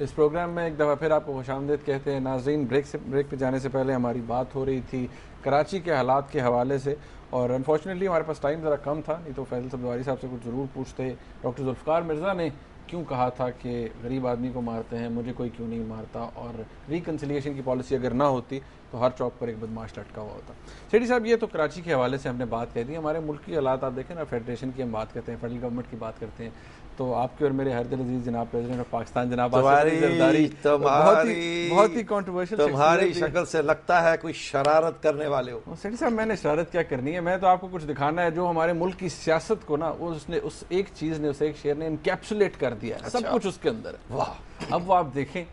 इस प्रोग्राम में एक दफ़ा फिर आपको खुशामदीद कहते हैं। नाज़रीन, ब्रेक पे जाने से पहले हमारी बात हो रही थी कराची के हालात के हवाले से, और अनफॉर्चुनेटली हमारे पास टाइम ज़रा कम था, नहीं तो फैसल सब्ज़वारी साहब से कुछ ज़रूर पूछते। डॉक्टर जुल्फ़िकार मिर्ज़ा ने क्यों कहा था कि गरीब आदमी को मारते हैं, मुझे कोई क्यों नहीं मारता, और रिकन्सिलिएशन की पॉलिसी अगर ना होती तो हर चौक पर एक बदमाश लटका हुआ होता। सेठी साहब, ये तो कराची के हवाले से हमने बात कह दी। हमारे मुल्क की हालात आप देखें ना, फेडरेशन की हम बात करते हैं, फेडरल गवर्नमेंट की बात करते हैं, तो आपके और मेरे हर दिल अजीज जनाब प्रेसिडेंट ऑफ पाकिस्तान जनाब जरदारी, बहुत ही कंट्रोवर्शियल, तुम्हारी शक्ल से लगता है कोई शरारत करने वाले हो। सेठी साहब, मैंने शरारत क्या करनी है, मैं तो आपको कुछ दिखाना है जो हमारे मुल्क की सियासत को ना उसने उस एक चीज ने, उस एक शेर ने इनकैप्सुलेट कर दिया है। अच्छा। सब कुछ उसके अंदर है। वाह। अब वो आप देखें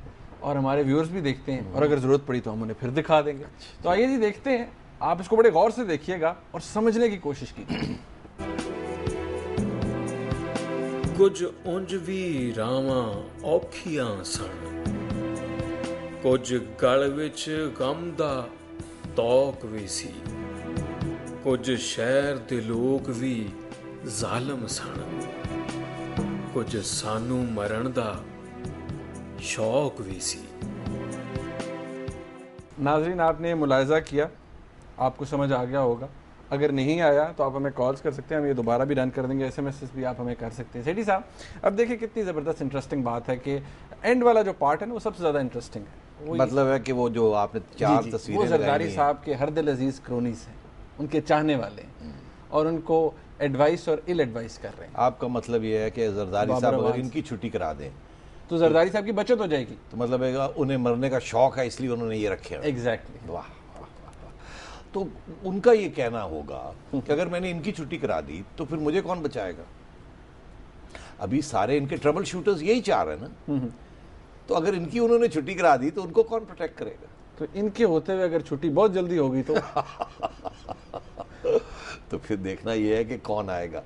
और हमारे व्यूअर्स भी देखते हैं, और अगर जरूरत पड़ी तो हम उन्हें फिर दिखा देंगे। तो आइए जी देखते हैं, आप इसको बड़े गौर से देखिएगा और समझने की कोशिश कीजिए। कुछ उंज भी रावां औखियां सन, कुछ गल विच गम दा तौक भी सी, कुछ शहर दे लोग भी जालम सन, कुछ सानू मरण दा शौक भी सी। नाज़रीन, आपने मुलाहिज़ा किया, आपको समझ आ गया होगा। अगर नहीं आया तो आप हमें कॉल्स कर सकते हैं, हम ये दोबारा भी रन कर देंगे, एसएमएस भी आप हमें कर सकते हैं। सेठी साहब, अब देखिए कितनी ज़बरदस्त इंटरेस्टिंग बात है कि एंड वाला जो पार्ट है ना वो सबसे ज़्यादा इंटरेस्टिंग है। मतलब है कि वो जो आपने चार तस्वीरें, वो जरदारी साहब के हर दिल अजीज़ क्रोनीस हैं, उनके चाहने वाले हैं, और उनको एडवाइस और इल एडवाइस कर रहे हैं। आपका मतलब ये है कि जरदारी साहब अगर इनकी छुट्टी करा दें तो जरदारी साहब की बचत हो जाएगी। तो मतलब है उन्हें मरने का शौक है, इसलिए उन्होंने ये रखे हैं। एग्जैक्टली। वाह। तो उनका ये कहना होगा कि अगर मैंने इनकी छुट्टी करा दी तो फिर मुझे कौन बचाएगा। अभी सारे इनके ट्रबल शूटर्स यही चाह रहे हैं ना, तो अगर इनकी उन्होंने छुट्टी करा दी तो उनको कौन प्रोटेक्ट करेगा। तो इनके होते हुए अगर छुट्टी बहुत जल्दी होगी तो तो फिर देखना ये है कि कौन आएगा।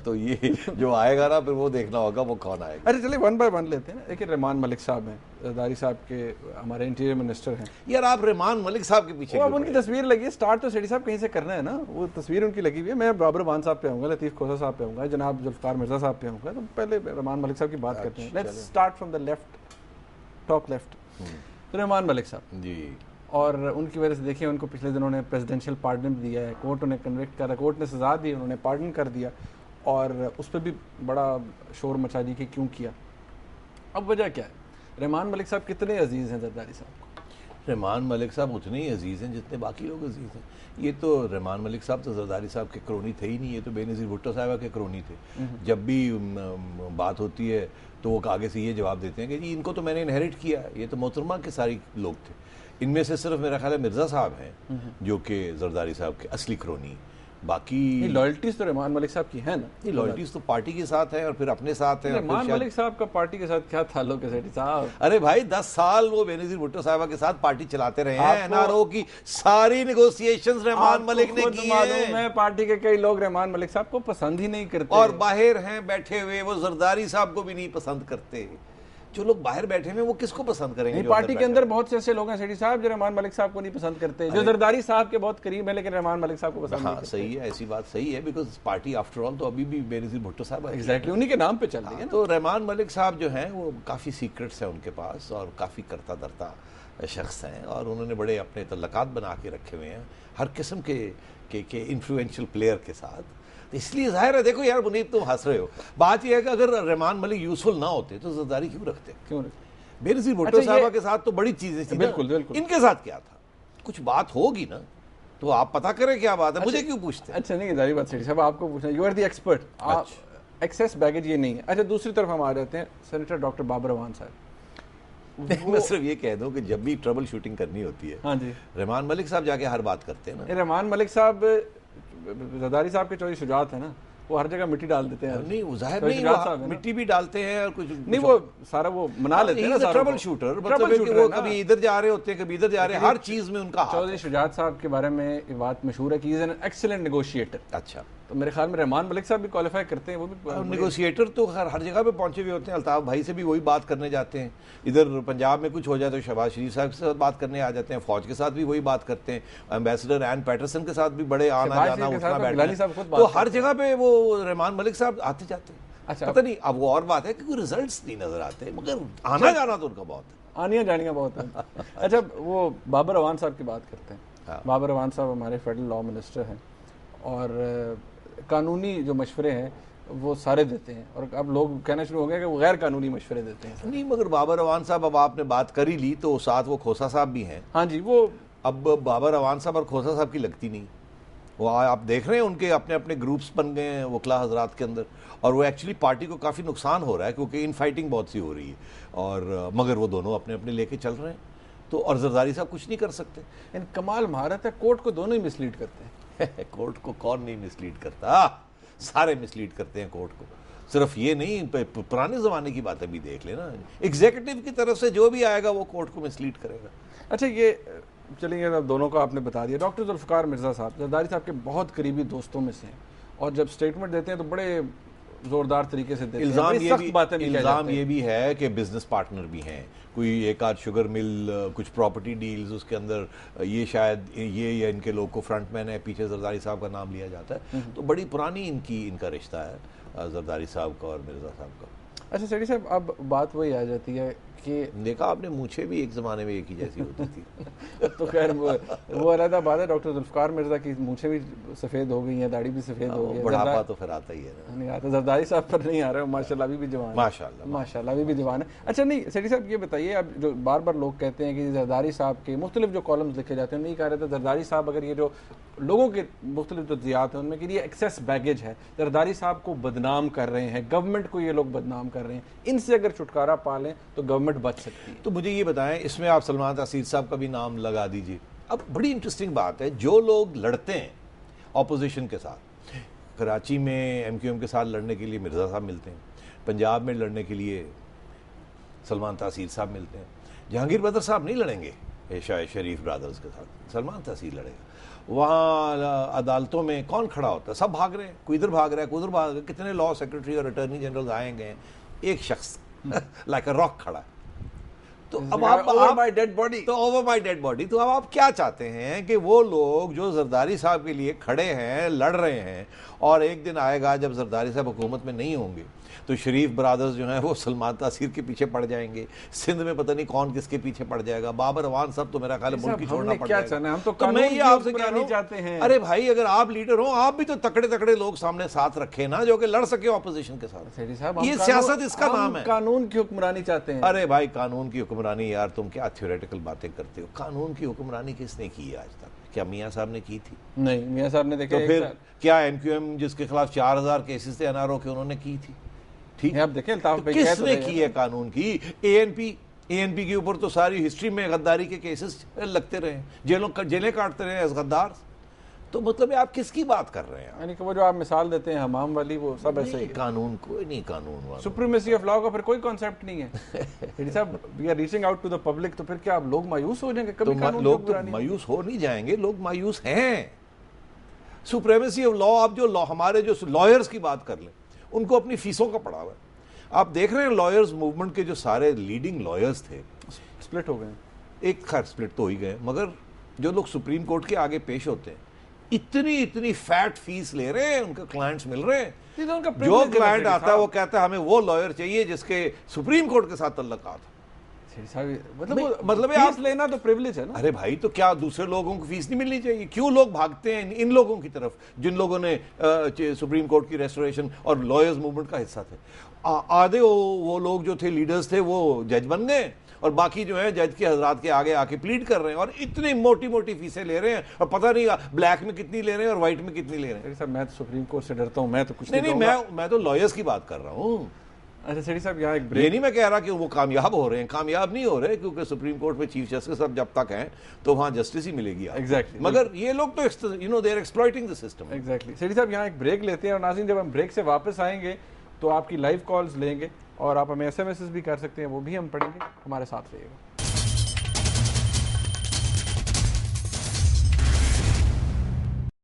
तो ये जो आएगा ना, फिर वो देखना होगा वो कौन आएगा। अरे चलिए वन बाय वन लेते हैं। देखिए, रहमान मलिक साहब हैं, जरदारी साहब के हमारे इंटीरियर मिनिस्टर हैं। यार आप रहमान मलिक साहब के पीछे, अब उनकी तस्वीर लगी है, स्टार्ट तो सेठी साहब कहीं से करना है ना, वो तस्वीर उनकी लगी हुई है। मैं बाबर वान साहब पे आऊँगा, लतीफ़ खोसा साहब पे आऊँगा, जनाब जुल्फ़िकार मिर्ज़ा साहब पे आऊँगा, तो पहले रहमान मलिक साहब की बात करते हैं। Let's start from the left, top left. तो रहमान मलिक साहब जी, और उनकी वजह से देखिए, उनको पिछले दिनों ने प्रेसिडेंशियल पार्डन दिया है, कोर्ट उन्हें कन्विक्ट करा, कोर्ट ने सजा दी, उन्होंने पार्डन कर दिया, और उस पर भी बड़ा शोर मचा दी कि क्यों किया। अब वजह क्या है? रहमान मलिक साहब कितने अजीज़ हैं जरदारी साहब को? रहमान मलिक साहब उतने ही अजीज़ हैं जितने बाकी लोग अजीज़ हैं। ये तो रहमान मलिक साहब तो जरदारी साहब के क्रोनी थे ही नहीं, ये तो बेनज़ीर भुट्टो साहिबा के क्रोनी थे। जब भी बात होती है तो वो आगे से ये जवाब देते हैं कि जी इनको तो मैंने इनहेरिट किया, ये तो मोहतरमा के सारे लोग थे। इनमें से सिर्फ मेरा ख्याल है मिर्ज़ा साहब हैं जो कि जरदारी साहब के असली क्रोनी। बाकी लॉयल्टीज तो रहमान मलिक साहब की है ना। नहीं, लॉयल्टीज तो पार्टी के साथ है और फिर अपने साथ है। रहमान मलिक साहब का पार्टी के साथ क्या ताल्लुक है सेठी साहब? अरे भाई 10 साल वो बेनज़ीर भुट्टो साहिबा के साथ पार्टी चलाते रहे हैं। एनआरओ की सारी नेगोशिएशंस रहमान मलिक ने की है। पार्टी के कई लोग रहमान मलिक साहब को पसंद ही नहीं करते, और बाहर हैं बैठे हुए, वो जरदारी साहब को भी नहीं पसंद करते। जो लोग बाहर बैठे हैं वो किसको पसंद करेंगे? पार्टी के अंदर बहुत से ऐसे लोग हैं सेठी साहब जो रहमान मलिक साहब को नहीं पसंद करते, जो जरदारी साहब के बहुत करीब है लेकिन रहमान मलिक साहब को पसंद नहीं करते। सही है, ऐसी बात सही है, बिकॉज पार्टी आफ्टर ऑल तो अभी भी बेनज़ीर भुट्टो साहब एग्जैक्टली उन्हीं के नाम पे चल रही है। तो रहमान मलिक साहब जो हैं वो काफ़ी सीक्रेट्स हैं उनके पास, और काफ़ी करता धरता शख्स हैं, और उन्होंने बड़े अपने तल्लुकात बना के रखे हुए हैं हर किस्म के इन्फ्लुएंशियल प्लेयर के साथ। इसलिए जाहिर है, देखो यार मुनीब तुम हंस रहे हो, बात यह है कि अगर रहमान मलिक यूजफुल ना होते तो जरदारी क्यों रखते? बेनज़ीर भुट्टो साहिबा के साथ तो बड़ी चीजें थी। बिल्कुल बिल्कुल। इनके साथ क्या था? कुछ बात होगी ना, तो आप पता करें क्या बात है। मुझे क्यों पूछते? अच्छा नहीं, जारी बात सेठी साहब, आपको पूछना, यू आर द एक्सपर्ट, आप एक्सेस बैगेज ये नहीं है। अच्छा, दूसरी तरफ हम आ जाते हैं सेनेटर डॉक्टर बाबर वान साहब। मैं सिर्फ ये कह दूं कि जब भी ट्रबल शूटिंग करनी होती है, हाँ जी, रहमान मलिक साहब जाके हर बात करते हैं ना। रहमान मलिक साहब जरदारी साहब के चौधरी शुजात है ना, वो हर जगह मिट्टी डाल देते हैं। नहीं, वो जाहिर नहीं, वो मिट्टी भी डालते हैं और कुछ नहीं, वो सारा वो मना लेते हैं ना। ट्रबल शूटर मतलब है कि वो कभी इधर जा रहे होते हैं, कभी इधर जा रहे हैं, हर चीज में उनका हाथ है। चौधरी शुजात साहब के बारे में ये बात मशहूर है कि इज एन एक्सीलेंट नेगोशिएटर। अच्छा, तो मेरे ख्याल में रहमान मलिक साहब भी क्वालिफाई करते हैं, वो भी नेगोशिएटर तो हर जगह पे पहुंचे हुए होते हैं। अल्ताफ भाई से भी वही बात करने जाते हैं, इधर पंजाब में कुछ हो जाए तो शहबाज शरीफ साहब के साथ बात करने आ जाते हैं, फौज के साथ भी वही बात करते हैं, एम्बेसडर एन पैटरसन के साथ भी बड़े आना जाना उठना बैठना, तो हर जगह पे वो रहमान मलिक साहब आते जाते हैं। अच्छा, पता नहीं, अब वो और बात है कि कोई रिजल्ट्स नहीं नजर आते, मगर आना जाना तो उनका बहुत है, आनियाँ जानियाँ बहुत हैं। अच्छा, वो बाबर अवान साहब की बात करते हैं। हाँ। बाबर अवान साहब हमारे फेडरल लॉ मिनिस्टर हैं और कानूनी जो मशवरे हैं वो सारे देते हैं, और अब लोग कहना शुरू हो गए कि वो गैर कानूनी मशवरे देते हैं। नहीं, मगर बाबर अवान साहब, अब आपने बात कर ही ली तो साथ वो खोसा साहब भी हैं। हाँ जी, वो अब बाबर अवान साहब और खोसा साहब की लगती नहीं, वो आप देख रहे हैं उनके अपने अपने ग्रुप्स बन गए हैं वकला हजरात के अंदर, और वो एक्चुअली पार्टी को काफ़ी नुकसान हो रहा है क्योंकि इन फाइटिंग बहुत सी हो रही है, और मगर वो दोनों अपने अपने लेके चल रहे हैं, तो और जरदारी साहब कुछ नहीं कर सकते। इन कमाल महारत है, कोर्ट को दोनों ही मिसलीड करते हैं। कोर्ट को कौन नहीं मिसलीड करता, सारे मिसलीड करते हैं कोर्ट को। सिर्फ ये नहीं, पुराने ज़माने की बातें भी देख लेना, एग्जीक्यूटिव की तरफ से जो भी आएगा वो कोर्ट को मिसलीड करेगा। अच्छा, ये चलिए, अब दोनों का आपने बता दिया। डॉक्टर जुल्फ़िकार मिर्ज़ा साहब जरदारी साहब के बहुत करीबी दोस्तों में से हैं, और जब स्टेटमेंट देते हैं तो बड़े ज़ोरदार तरीके से देते हैं। इल्ज़ाम ये भी है कि बिजनेस पार्टनर भी हैं, कोई एक आध शुगर मिल, कुछ प्रॉपर्टी डील्स, उसके अंदर ये शायद ये या इनके लोग को फ्रंटमैन है, पीछे जरदारी साहब का नाम लिया जाता है, तो बड़ी पुरानी इनका रिश्ता है जरदारी साहब का और मिर्ज़ा साहब का। अच्छा सेठी साहब, अब बात वही आ जाती है कि देखा आपने, मूछें भी एक ज़माने में एक ही जैसी होती थी। तो खैर वो अलग बात है। डॉक्टर जुल्फ़िकार मिर्ज़ा की मूछें भी सफ़ेद हो गई हैं, दाढ़ी भी सफ़ेद हो गई है, बुढ़ापा तो फिर आता ही है ना। नहीं आता, जरदारी साहब पर नहीं आ रहा है, माशाल्लाह अभी भी जवान, माशाल्लाह अभी भी जवान है। अच्छा, नहीं सेठी साहब ये बताइए, अब जो बार बार लोग कहते हैं कि जरदारी साहब के मुख्तलिफ जो कॉलम्स लिखे जाते हैं, नहीं कह रहे थे जरदारी साहब, अगर ये जो लोगों के मुख्तलिफ जो ज़ियात हैं उनमें कि ये एक्सेस बैगेज है, जरदारी साहब को बदनाम कर रहे हैं, गवर्नमेंट को ये लोग बदनाम कर रहे हैं, इनसे अगर छुटकारा पा लें तो गवर्नमेंट बच सकती है। तो मुझे ये बताएं, इसमें आप सलमान तासीर साहब का भी नाम लगा दीजिए। अब बड़ी इंटरेस्टिंग बात है, जो लोग लड़ते हैं ऑपोजिशन के साथ, कराची में MQM के साथ लड़ने के लिए मिर्ज़ा साहब मिलते हैं, पंजाब में लड़ने के लिए सलमान तासीर साहब मिलते हैं, जहांगीर बदर साहब नहीं लड़ेंगे शरीफ ब्रदर्स के साथ, सलमान तासीर लड़ेगा। वहाँ अदालतों में कौन खड़ा होता है, सब भाग रहे हैं, कोई इधर भाग रहा है, कोई उधर भाग रहा है, कितने लॉ सेक्रेटरी और अटर्नी जनरल आए गए, एक शख्स लाइक अ रॉक खड़ा है। तो अब आप ओवर माय डेड बॉडी, तो अब आप क्या चाहते हैं कि वो लोग जो जरदारी साहब के लिए खड़े हैं, लड़ रहे हैं, और एक दिन आएगा जब जरदारी साहब हुकूमत में नहीं होंगे तो शरीफ ब्रदर्स जो हैं वो सलमान तासीर के पीछे पड़ जाएंगे, सिंध में पता नहीं कौन किसके पीछे पड़ जाएगा, बाबर अवान साहब तो मेरा ख्याल है मुल्क ही छोड़ना पड़ जाएगा। हम तो मैं ये आपसे कह रहा हूं, अरे भाई, अगर आप लीडर हो, आप भी तो तकड़े तकड़े लोग सामने साथ रखे ना, जो कि लड़ सके ऑपोजिशन के साथ। ये सियासत इसका नाम है। कानून की हुक्मरानी चाहते हैं। अरे भाई, कानून की हुक्मरानी, यार तुम क्या थ्योरेटिकल बातें करते हो। कानून की हुक्मरानी किसने की है आज तक? क्या मियाँ साहब ने की थी? नहीं, मियाँ साहब ने देखा। तो फिर क्या MQM जिसके खिलाफ 4000 केसेस थे NRO के, उन्होंने की थी? ठीक है, आप देखें तो किसने की है कानून की? ANP के ऊपर तो सारी हिस्ट्री में गद्दारी के केसेस लगते रहे, जेलें काटते रहे एज गद्दार। तो मतलब आप किसकी बात कर रहे हैं? यानी कि वो जो आप मिसाल देते हैं हमाम वाली, वो सब ऐसे ही। कानून कोई नहीं, कानून सुप्रीमेसी ऑफ लॉ का फिर कोई कॉन्सेप्ट नहीं है। साहब, we are reaching out to the public, तो फिर क्या आप लोग मायूस हो जाएंगे? कभी लोग तो मायूस हो नहीं जाएंगे, लोग मायूस हैं। सुप्रीमेसी ऑफ लॉ, आप जो हमारे जो लॉयर्स की बात कर लें, उनको अपनी फीसों का पड़ा हुआ है। आप देख रहे हैं लॉयर्स मूवमेंट के जो सारे लीडिंग लॉयर्स थे स्प्लिट हो गए। एक खैर स्प्लिट तो हो ही गए, मगर जो लोग सुप्रीम कोर्ट के आगे पेश होते हैं, इतनी फैट फीस ले रहे हैं, उनके क्लाइंट्स मिल रहे हैं। जो क्लाइंट आता है वो कहता है हमें वो लॉयर चाहिए जिसके सुप्रीम कोर्ट के साथ तल्लुकात है। मतलब आप लेना तो प्रिविलेज है ना। अरे भाई, तो क्या दूसरे लोगों को फीस नहीं मिलनी चाहिए? क्यों लोग भागते हैं इन लोगों की तरफ जिन लोगों ने सुप्रीम कोर्ट की रेस्टोरेशन और लॉयर्स मूवमेंट का हिस्सा थे? आधे वो लोग जो थे, लीडर्स थे, वो जज बन गए, और बाकी जो है जज के हजरात के आगे आके प्लीड कर रहे हैं, और इतनी मोटी मोटी फीसें ले रहे हैं, और पता नहीं ब्लैक में कितनी ले रहे हैं और व्हाइट में कितनी ले रहे हैं। सर, मैं तो सुप्रीम कोर्ट से डरता हूं, मैं तो कुछ नहीं, मैं तो लॉयर्स की बात कर रहा हूं। अच्छा सेठी साहब, यहाँ एक ब्रेक। ये नहीं मैं कह रहा कि वो कामयाब हो रहे हैं, कामयाब नहीं हो रहे, क्योंकि सुप्रीम कोर्ट में चीफ जस्टिस साहब जब तक हैं तो वहां जस्टिस ही मिलेगी। एग्जैक्टली। मगर ये लोग तो they are exploiting the system. Exactly. Sethi साहब, यहाँ एक ब्रेक लेते हैं, और नाज़रीन जब हम ब्रेक से वापस आएंगे तो आपकी लाइव कॉल्स लेंगे, और आप हमें SMS भी कर सकते हैं, वो भी हम पढ़ेंगे। हमारे साथ रहिएगा।